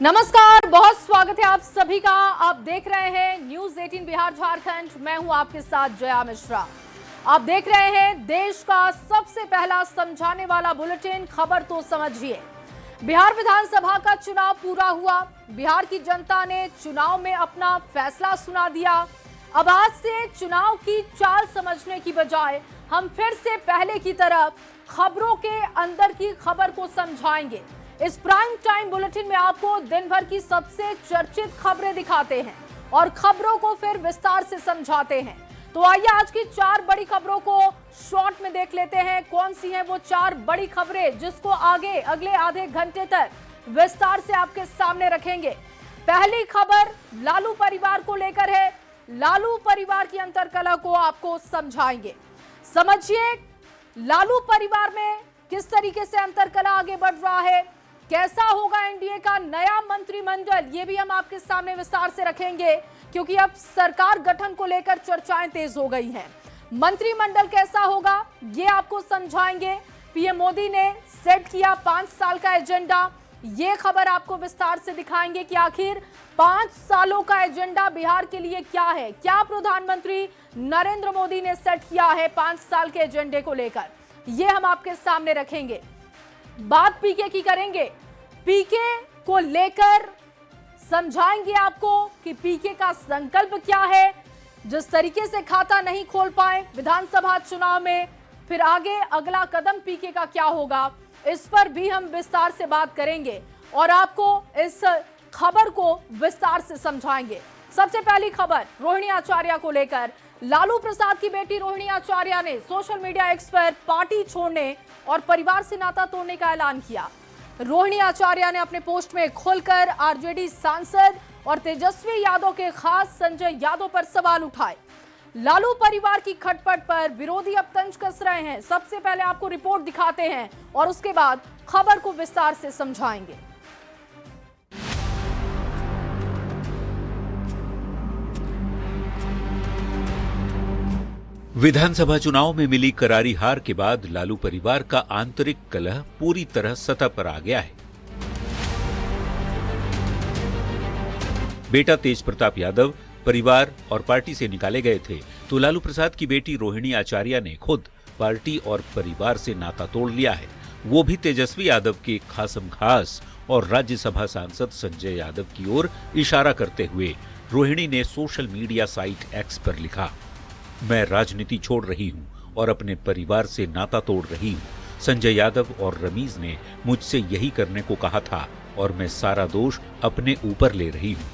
नमस्कार, बहुत स्वागत है आप सभी का। आप देख रहे हैं न्यूज 18 बिहार झारखंड। मैं हूं आपके साथ जया मिश्रा। आप देख रहे हैं देश का सबसे पहला समझाने वाला बुलेटिन खबर तो समझिए। बिहार विधानसभा का चुनाव पूरा हुआ। बिहार की जनता ने चुनाव में अपना फैसला सुना दिया। अब आज से चुनाव की चाल समझने की बजाय हम फिर से पहले की तरफ खबरों के अंदर की खबर को समझाएंगे। इस प्राइम टाइम बुलेटिन में आपको दिन भर की सबसे चर्चित खबरें दिखाते हैं और खबरों को फिर विस्तार से समझाते हैं। तो आइए आज की 4 बड़ी खबरों को शॉर्ट में देख लेते हैं। कौन सी हैं वो 4 बड़ी खबरें जिसको आगे अगले आधे घंटे तक विस्तार से आपके सामने रखेंगे। पहली खबर लालू परिवार को लेकर है। लालू परिवार की अंतर्कलह को आपको समझाएंगे। समझिए लालू परिवार में किस तरीके से अंतर्कलह आगे बढ़ रहा है, कैसा होगा एनडीए का नया मंत्रिमंडल, ये भी हम आपके सामने विस्तार से रखेंगे क्योंकि अब सरकार गठन को लेकर चर्चाएं तेज हो गई हैं। मंत्रिमंडल कैसा होगा ये आपको समझाएंगे। पीएम मोदी ने सेट किया 5 साल का एजेंडा। ये खबर आपको विस्तार से दिखाएंगे कि आखिर 5 सालों का एजेंडा बिहार के लिए क्या है। क्या प्रधानमंत्री नरेंद्र मोदी ने सेट किया है 5 साल के एजेंडे को लेकर, ये हम आपके सामने रखेंगे। बात पीके की करेंगे। पीके को लेकर समझाएंगे आपको कि पीके का संकल्प क्या है। जिस तरीके से खाता नहीं खोल पाए विधानसभा चुनाव में, फिर आगे अगला कदम पीके का क्या होगा, इस पर भी हम विस्तार से बात करेंगे और आपको इस खबर को विस्तार से समझाएंगे। सबसे पहली खबर रोहिणी आचार्य को लेकर। लालू प्रसाद की बेटी रोहिणी आचार्य ने सोशल मीडिया एक्स पर पार्टी छोड़ने और परिवार से नाता तोड़ने का ऐलान किया। रोहिणी आचार्य ने अपने पोस्ट में खुलकर आरजेडी सांसद और तेजस्वी यादव के खास संजय यादव पर सवाल उठाए। लालू परिवार की खटपट पर विरोधी अब तंज कस रहे हैं। सबसे पहले आपको रिपोर्ट दिखाते हैं और उसके बाद खबर को विस्तार से समझाएंगे। विधानसभा चुनाव में मिली करारी हार के बाद लालू परिवार का आंतरिक कलह पूरी तरह सतह पर आ गया है। बेटा तेज प्रताप यादव परिवार और पार्टी से निकाले गए थे तो लालू प्रसाद की बेटी रोहिणी आचार्य ने खुद पार्टी और परिवार से नाता तोड़ लिया है। वो भी तेजस्वी यादव के खासम खास और राज्यसभा सांसद संजय यादव की ओर इशारा करते हुए रोहिणी ने सोशल मीडिया साइट एक्स पर लिखा, मैं राजनीति छोड़ रही हूं और अपने परिवार से नाता तोड़ रही हूं। संजय यादव और रमीज ने मुझसे यही करने को कहा था और मैं सारा दोष अपने ऊपर ले रही हूं।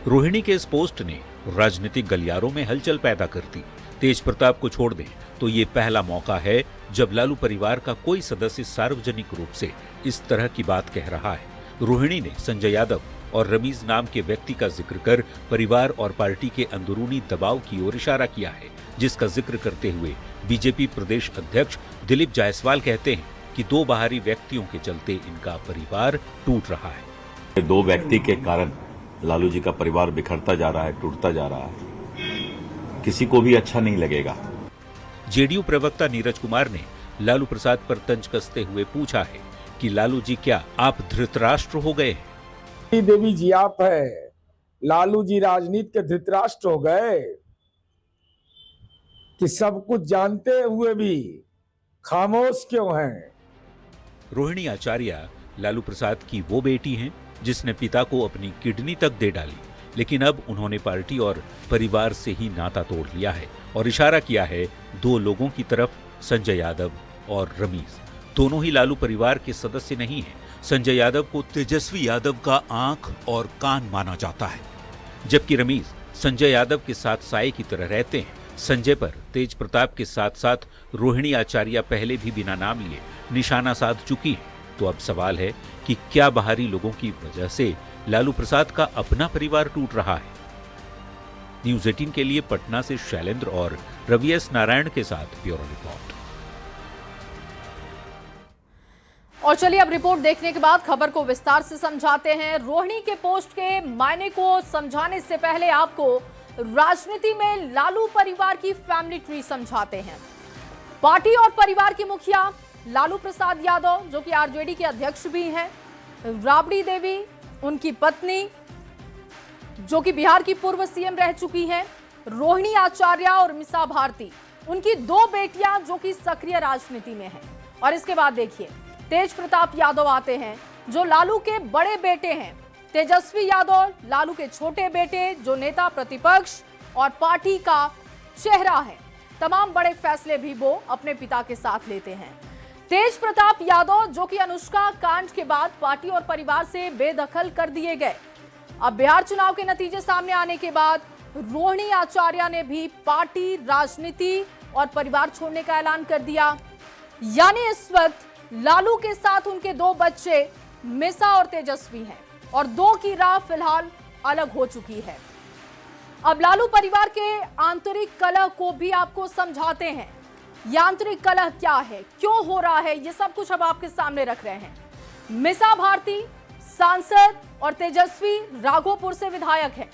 रोहिणी के इस पोस्ट ने राजनीतिक गलियारों में हलचल पैदा कर दी। तेज प्रताप को छोड़ दें तो ये पहला मौका है जब लालू परिवार का कोई सदस्य सार्वजनिक रूप से इस तरह की बात कह रहा है। रोहिणी ने संजय यादव और रमीज नाम के व्यक्ति का जिक्र कर परिवार और पार्टी के अंदरूनी दबाव की ओर इशारा किया है, जिसका जिक्र करते हुए बीजेपी प्रदेश अध्यक्ष दिलीप जायसवाल कहते हैं कि 2 बाहरी व्यक्तियों के चलते इनका परिवार टूट रहा है। 2 व्यक्ति के कारण लालू जी का परिवार बिखरता जा रहा है, टूटता जा रहा है, किसी को भी अच्छा नहीं लगेगा। जेडीयू प्रवक्ता नीरज कुमार ने लालू प्रसाद पर तंज कसते हुए पूछा है कि लालू जी क्या आप धृतराष्ट्र हो गए हैं? देवी जी आप है, लालू जी राजनीति के धृतराष्ट्र हो गए कि सब कुछ जानते हुए भी खामोश क्यों हैं? रोहिणी आचार्य लालू प्रसाद की वो बेटी हैं जिसने पिता को अपनी किडनी तक दे डाली, लेकिन अब उन्होंने पार्टी और परिवार से ही नाता तोड़ लिया है और इशारा किया है 2 लोगों की तरफ, संजय यादव और रमीज। दोनों ही लालू परिवार के सदस्य नहीं हैं। संजय यादव को तेजस्वी यादव का आंख और कान माना जाता है, जबकि रमीज संजय यादव के साथ साए की तरह रहते हैं। संजय पर तेज प्रताप के साथ साथ रोहिणी आचार्य पहले भी बिना नाम लिए निशाना साध चुकी है। तो अब सवाल है कि क्या बाहरी लोगों की वजह से लालू प्रसाद का अपना परिवार टूट रहा है? न्यूज 18 के लिए पटना से शैलेंद्र और रवि एस नारायण के साथ ब्यूरो रिपोर्ट। और चलिए अब रिपोर्ट देखने के बाद खबर को विस्तार से समझाते हैं। रोहिणी के पोस्ट के मायने को समझाने से पहले आपको राजनीति में लालू परिवार की फैमिली ट्री समझाते हैं। पार्टी और परिवार की मुखिया लालू प्रसाद यादव, जो कि आरजेडी के अध्यक्ष भी हैं, राबड़ी देवी, उनकी पत्नी जो कि बिहार की पूर्व सीएम रह चुकी हैं, रोहिणी आचार्य और मीसा भारती, उनकी 2 बेटियां जो कि सक्रिय राजनीति में हैं। और इसके बाद देखिए तेज प्रताप यादव आते हैं जो लालू के बड़े बेटे हैं, तेजस्वी यादव लालू के छोटे बेटे जो नेता प्रतिपक्ष और पार्टी का चेहरा है। तमाम बड़े फैसले भी वो अपने पिता के साथ लेते हैं। तेज प्रताप यादव जो कि अनुष्का कांड के बाद पार्टी और परिवार से बेदखल कर दिए गए। अब बिहार चुनाव के नतीजे सामने आने के बाद रोहिणी आचार्य ने भी पार्टी, राजनीति और परिवार छोड़ने का ऐलान कर दिया। यानी इस वक्त लालू के साथ उनके 2 बच्चे मीसा और तेजस्वी हैं और 2 की राह फिलहाल अलग हो चुकी है। अब लालू परिवार के आंतरिक कलह को भी आपको समझाते हैं। ये आंतरिक कलह क्या है, क्यों हो रहा है, ये सब कुछ अब आपके सामने रख रहे हैं। मीसा भारती सांसद और तेजस्वी राघोपुर से विधायक हैं।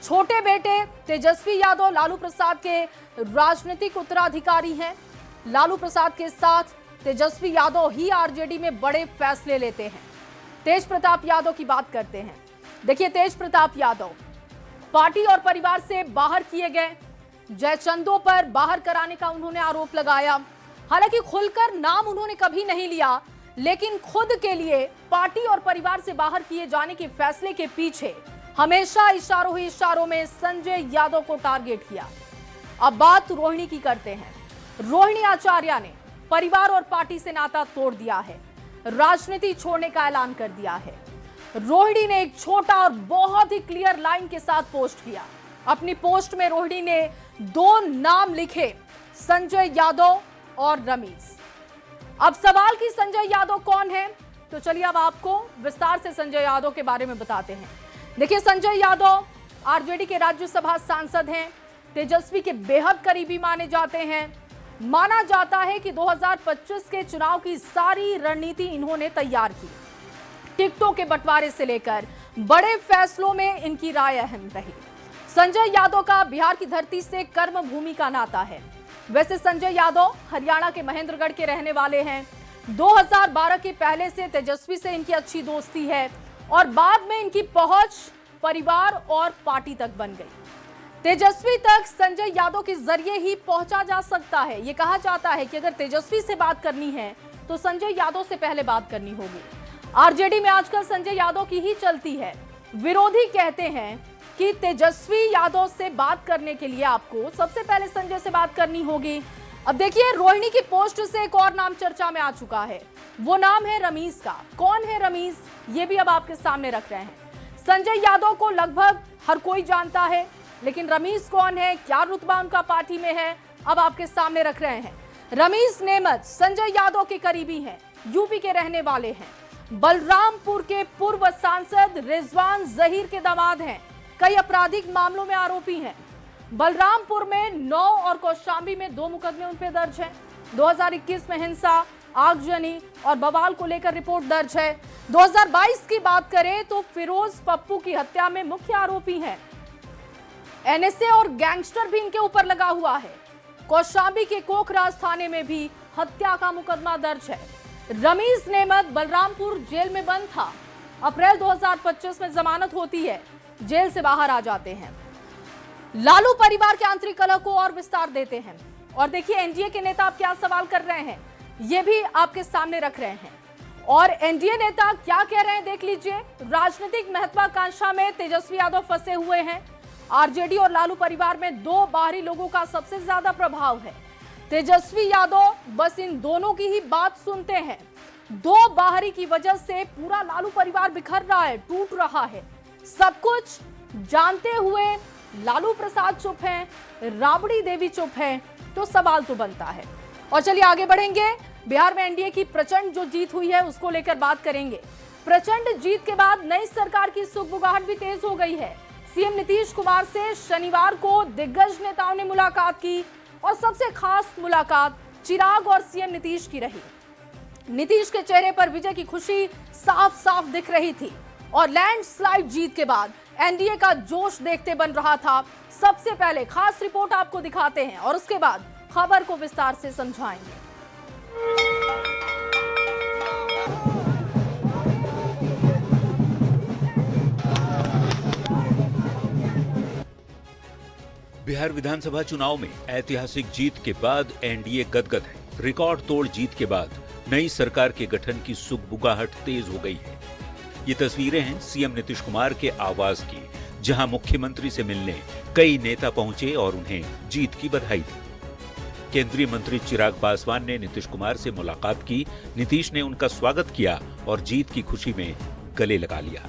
छोटे बेटे तेजस्वी यादव लालू प्रसाद के राजनीतिक उत्तराधिकारी हैं। लालू प्रसाद के साथ तेजस्वी यादव ही आरजेडी में बड़े फैसले लेते हैं। तेज प्रताप यादव की बात करते हैं। देखिए तेज प्रताप यादव पार्टी और परिवार से बाहर किए गए, जयचंदों पर बाहर कराने का उन्होंने आरोप लगाया। हालांकि खुलकर नाम उन्होंने कभी नहीं लिया, लेकिन खुद के लिए पार्टी और परिवार से बाहर किए जाने के फैसले के पीछे हमेशा इशारों ही इशारों में संजय यादव को टारगेट किया। अब बात रोहिणी की करते हैं। रोहिणी आचार्य ने परिवार और पार्टी से नाता तोड़ दिया है, राजनीति छोड़ने का ऐलान कर दिया है। रोहिणी ने एक छोटा और बहुत ही क्लियर लाइन के साथ पोस्ट किया। अपनी पोस्ट में रोहिणी ने 2 नाम लिखे, संजय यादव और रमीज। अब सवाल कि संजय यादव कौन है, तो चलिए अब आपको विस्तार से संजय यादव के बारे में बताते हैं। देखिए संजय यादव आरजेडी के राज्यसभा सांसद हैं, तेजस्वी के बेहद करीबी माने जाते हैं। माना जाता है कि 2025 के चुनाव की सारी रणनीति इन्होंने तैयार की। टिकटों के बंटवारे से लेकर बड़े फैसलों में इनकी राय अहम रही। संजय यादव का बिहार की धरती से कर्म भूमि का नाता है। वैसे संजय यादव हरियाणा के महेंद्रगढ़ के रहने वाले हैं। 2012 के पहले से तेजस्वी से इनकी अच्छी दोस्ती है और बाद में इनकी पहुंच परिवार और पार्टी तक बन गई। तेजस्वी तक संजय यादव के जरिए ही पहुंचा जा सकता है। यह कहा जाता है कि अगर तेजस्वी से बात करनी है तो संजय यादव से पहले बात करनी होगी। आरजेडी में आजकल संजय यादव की ही चलती है। विरोधी कहते हैं कि तेजस्वी यादव से बात करने के लिए आपको सबसे पहले संजय से बात करनी होगी। अब देखिए रोहिणी की पोस्ट से एक और नाम चर्चा में आ चुका है, वो नाम है रमीज का। कौन है रमीज, ये भी अब आपके सामने रख रहे हैं। संजय यादव को लगभग हर कोई जानता है, लेकिन रमीज कौन है, क्या रुतबा उनका पार्टी में है, अब आपके सामने रख रहे हैं। रमीज नेमत संजय यादव के करीबी हैं, यूपी के रहने वाले हैं, बलरामपुर के पूर्व सांसद रिजवान जहीर के दामाद हैं, कई आपराधिक मामलों में आरोपी हैं। बलरामपुर में 9 और कौशाम्बी में 2 मुकदमे उन पर दर्ज हैं। 2021 में हिंसा, आगजनी और बवाल को लेकर रिपोर्ट दर्ज है। 2022 की बात करें तो फिरोज पप्पू की हत्या में मुख्य आरोपी हैं। एनएसए और गैंगस्टर भी इनके ऊपर लगा हुआ है। कौशाम्बी के कोखराज थाने में भी हत्या का मुकदमा दर्ज है। रमीज नेमत बलरामपुर जेल में बंद था। अप्रैल 2025 में जमानत होती है, जेल से बाहर आ जाते हैं। लालू परिवार के आंतरिक कलह को और विस्तार देते हैं। और देखिए एनडीए के नेता अब क्या सवाल कर रहे हैं, ये भी आपके सामने रख रहे हैं। और एनडीए नेता क्या कह रहे हैं देख लीजिए। राजनीतिक महत्वाकांक्षा में तेजस्वी यादव फंसे हुए हैं। आरजेडी और लालू परिवार में 2 बाहरी लोगों का सबसे ज्यादा प्रभाव है। तेजस्वी यादव बस इन दोनों की ही बात सुनते हैं। 2 बाहरी की वजह से पूरा लालू परिवार बिखर रहा है, टूट रहा है। सब कुछ जानते हुए लालू प्रसाद चुप हैं, राबड़ी देवी चुप हैं, तो सवाल तो बनता है। और चलिए आगे बढ़ेंगे। बिहार में एनडीए की प्रचंड जो जीत हुई है उसको लेकर बात करेंगे। प्रचंड जीत के बाद नई सरकार की सुगबुगाहट भी तेज हो गई है। सीएम नीतीश कुमार से शनिवार को दिग्गज नेताओं ने मुलाकात की और सबसे खास मुलाकात चिराग और सीएम नीतीश की रही। नीतीश के चेहरे पर विजय की खुशी साफ साफ दिख रही थी और लैंडस्लाइड जीत के बाद एनडीए का जोश देखते बन रहा था। सबसे पहले खास रिपोर्ट आपको दिखाते हैं और उसके बाद खबर को विस्तार से समझाएंगे। बिहार विधानसभा चुनाव में ऐतिहासिक जीत के बाद एनडीए गदगद है। रिकॉर्ड तोड़ जीत के बाद नई सरकार के गठन की सुगबुगाहट तेज हो गई है। ये तस्वीरें हैं सीएम नीतीश कुमार के आवास की, जहां मुख्यमंत्री से मिलने कई नेता पहुंचे और उन्हें जीत की बधाई दी। केंद्रीय मंत्री चिराग पासवान ने नीतीश कुमार से मुलाकात की। नीतीश ने उनका स्वागत किया और जीत की खुशी में गले लगा लिया।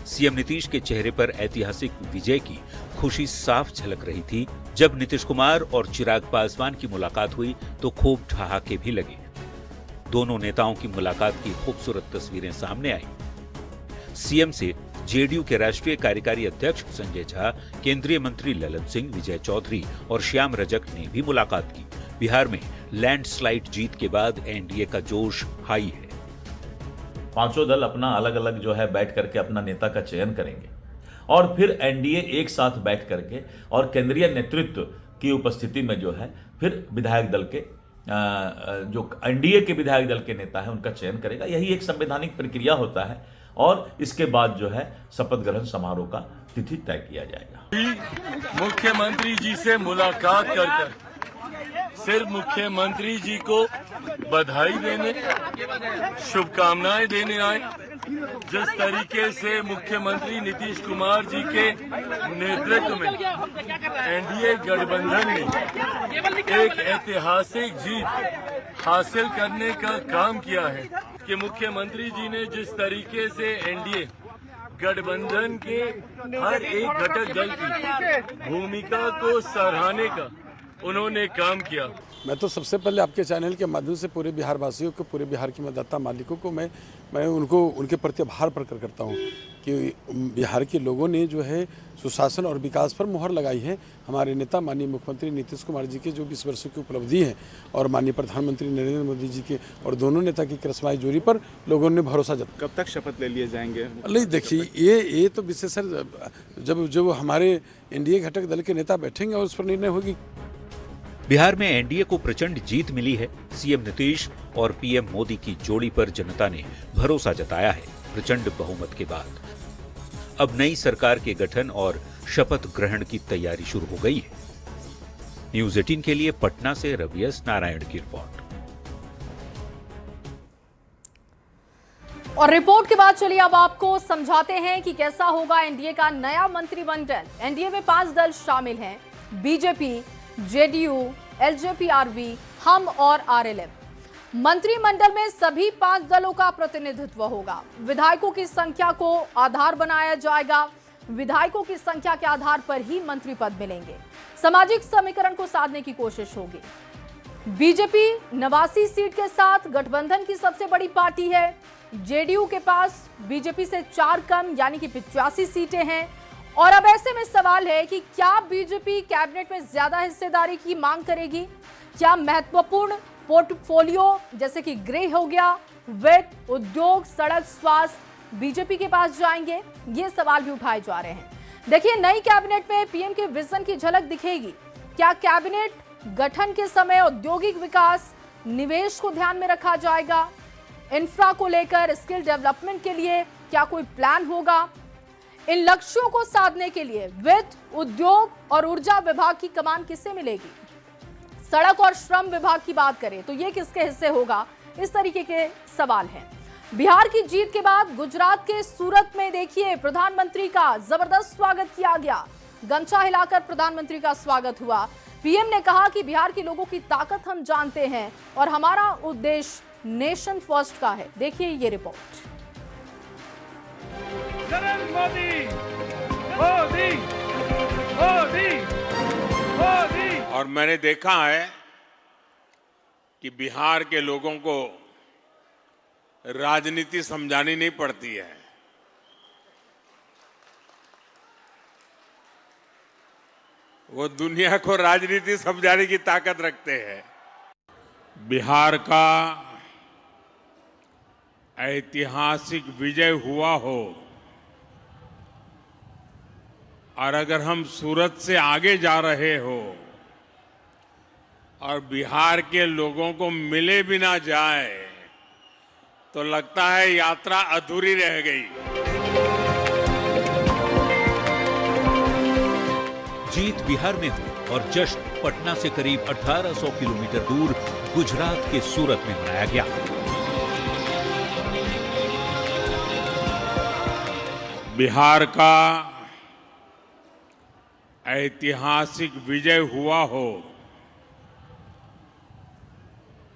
सीएम नीतीश के चेहरे पर ऐतिहासिक विजय की खुशी साफ झलक रही थी। जब नीतीश कुमार और चिराग पासवान की मुलाकात हुई तो खूब ठहाके भी लगे। दोनों नेताओं की मुलाकात की खूबसूरत तस्वीरें सामने आई। सीएम से जेडीयू के राष्ट्रीय कार्यकारी अध्यक्ष संजय झा, केंद्रीय मंत्री ललन सिंह, विजय चौधरी और श्याम रजक ने भी मुलाकात की। बिहार में लैंडस्लाइड जीत के बाद एनडीए का जोश हाई है। पांचों दल अपना अलग अलग जो है बैठ करके अपना नेता का चयन करेंगे और फिर एनडीए एक साथ बैठ करके और केंद्रीय नेतृत्व की उपस्थिति में जो है फिर विधायक दल के जो एनडीए के विधायक दल के नेता है उनका चयन करेगा। यही एक संवैधानिक प्रक्रिया होता है और इसके बाद जो है शपथ ग्रहण समारोह का तिथि तय किया जाएगा। मुख्यमंत्री जी से मुलाकात कर सिर्फ मुख्यमंत्री जी को बधाई देने, शुभकामनाएं देने आए। जिस तरीके से मुख्यमंत्री नीतीश कुमार जी के नेतृत्व में एनडीए गठबंधन ने एक ऐतिहासिक जीत हासिल करने का काम किया है कि मुख्यमंत्री जी ने जिस तरीके से एनडीए गठबंधन के हर एक घटक दल की भूमिका को सराहने का उन्होंने काम किया। मैं तो सबसे पहले आपके चैनल के माध्यम से पूरे बिहार वासियों को, पूरे बिहार के मतदाता मालिकों को मैं उनको उनके प्रति आभार प्रकट करता हूं कि बिहार के लोगों ने जो है सुशासन और विकास पर मुहर लगाई है। हमारे नेता माननीय मुख्यमंत्री नीतीश कुमार जी के जो 20 वर्षों की उपलब्धि है और माननीय प्रधानमंत्री नरेंद्र मोदी जी के और दोनों नेता की करिश्माई जोड़ी पर लोगों ने भरोसा जताया। कब तक शपथ ले लिए जाएंगे? नहीं, देखिए ये तो विशेषकर जब हमारे एनडीए घटक दल के नेता बैठेंगे और उस पर निर्णय होगी। बिहार में एनडीए को प्रचंड जीत मिली है। सीएम नीतीश और पीएम मोदी की जोड़ी पर जनता ने भरोसा जताया है। प्रचंड बहुमत के बाद अब नई सरकार के गठन और शपथ ग्रहण की तैयारी शुरू हो गई है। न्यूज़ 18 के लिए पटना से रवि एस नारायण की रिपोर्ट। और रिपोर्ट के बाद चलिए अब आपको समझाते हैं कि कैसा होगा एनडीए का नया मंत्रिमंडल। एनडीए में 5 दल शामिल हैं: बीजेपी, जेडीयू, एलजेपी-आरवी, हम और आरएलएफ। मंत्रिमंडल में सभी 5 दलों का प्रतिनिधित्व होगा। विधायकों की संख्या को आधार बनाया जाएगा। विधायकों की संख्या के आधार पर ही मंत्री पद मिलेंगे। सामाजिक समीकरण को साधने की कोशिश होगी। बीजेपी 89 सीट के साथ गठबंधन की सबसे बड़ी पार्टी है। जेडीयू के पास बीजेपी से 4 कम यानी कि 85 सीटें हैं। और अब ऐसे में सवाल है कि क्या बीजेपी कैबिनेट में ज्यादा हिस्सेदारी की मांग करेगी? क्या महत्वपूर्ण पोर्टफोलियो जैसे कि गृह हो गया, वित्त, उद्योग, सड़क, स्वास्थ्य बीजेपी के पास जाएंगे? ये सवाल भी उठाए जा रहे हैं। देखिए, नई कैबिनेट में पीएम के विजन की झलक दिखेगी। क्या कैबिनेट गठन के समय औद्योगिक विकास, निवेश को ध्यान में रखा जाएगा? इंफ्रा को लेकर, स्किल डेवलपमेंट के लिए क्या कोई प्लान होगा? इन लक्ष्यों को साधने के लिए वित्त, उद्योग और ऊर्जा विभाग की कमान किसे मिलेगी? सड़क और श्रम विभाग की बात करें तो ये किसके हिस्से होगा? इस तरीके के सवाल हैं। बिहार की जीत के बाद गुजरात के सूरत में देखिए, प्रधानमंत्री का जबरदस्त स्वागत किया गया। गमछा हिलाकर प्रधानमंत्री का स्वागत हुआ। पीएम ने कहा कि बिहार के लोगों की ताकत हम जानते हैं और हमारा उद्देश्य नेशन फर्स्ट का है। देखिए ये रिपोर्ट। नरेंद्र मोदी, मोदी, मोदी, मोदी। और मैंने देखा है कि बिहार के लोगों को राजनीति समझानी नहीं पड़ती है। वो दुनिया को राजनीति समझाने की ताकत रखते हैं। बिहार का ऐतिहासिक विजय हुआ हो और अगर हम सूरत से आगे जा रहे हो और बिहार के लोगों को मिले भी ना जाए तो लगता है यात्रा अधूरी रह गई। जीत बिहार में हुई और जश्न पटना से करीब 1800 किलोमीटर दूर गुजरात के सूरत में मनाया गया। बिहार का ऐतिहासिक विजय हुआ हो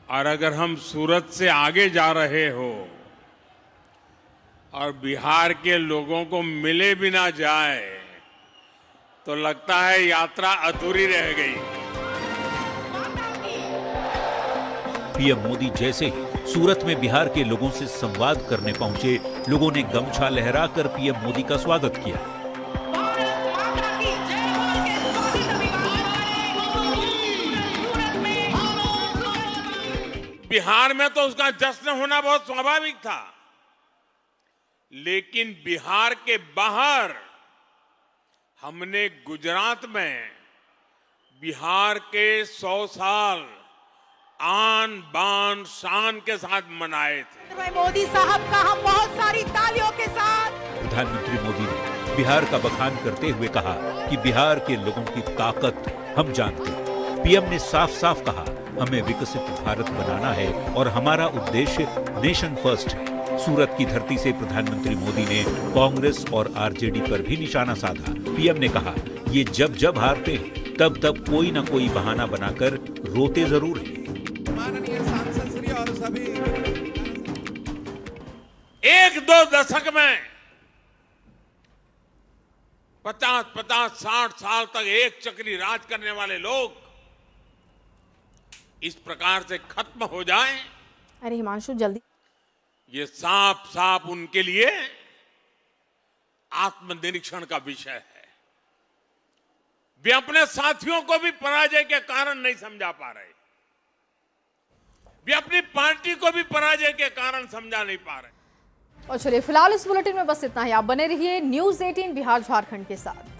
और अगर हम सूरत से आगे जा रहे हो और बिहार के लोगों को मिले भी ना जाए तो लगता है यात्रा अधूरी रह गई। पीएम मोदी जैसे ही सूरत में बिहार के लोगों से संवाद करने पहुंचे, लोगों ने गमछा लहराकर पीएम मोदी का स्वागत किया। बिहार में तो उसका जश्न होना बहुत स्वाभाविक था, लेकिन बिहार के बाहर हमने गुजरात में बिहार के 100 साल आन बान शान के साथ मनाए थे। मोदी साहब का हम बहुत सारी तालियों के साथ। प्रधानमंत्री मोदी ने बिहार का बखान करते हुए कहा कि बिहार के लोगों की ताकत हम जानते हैं। पीएम ने साफ साफ कहा, हमें विकसित भारत बनाना है और हमारा उद्देश्य नेशन फर्स्ट है। सूरत की धरती से प्रधानमंत्री मोदी ने कांग्रेस और आरजेडी पर भी निशाना साधा। पीएम ने कहा, ये जब जब हारते हैं तब तब कोई न कोई बहाना बनाकर रोते जरूर हैं। माननीय सांसद श्री और सभी 1-2 दशक में 50-50, 60 साल तक एक चक्री राज करने वाले लोग इस प्रकार से खत्म हो जाएं, अरे हिमांशु जल्दी। ये साफ साफ उनके लिए आत्मनिरीक्षण का विषय है। वे अपने साथियों को भी पराजय के कारण नहीं समझा पा रहे, वे अपनी पार्टी को भी पराजय के कारण समझा नहीं पा रहे। और चलिए फिलहाल इस बुलेटिन में बस इतना ही। आप बने रहिए न्यूज़ 18 बिहार झारखंड के साथ।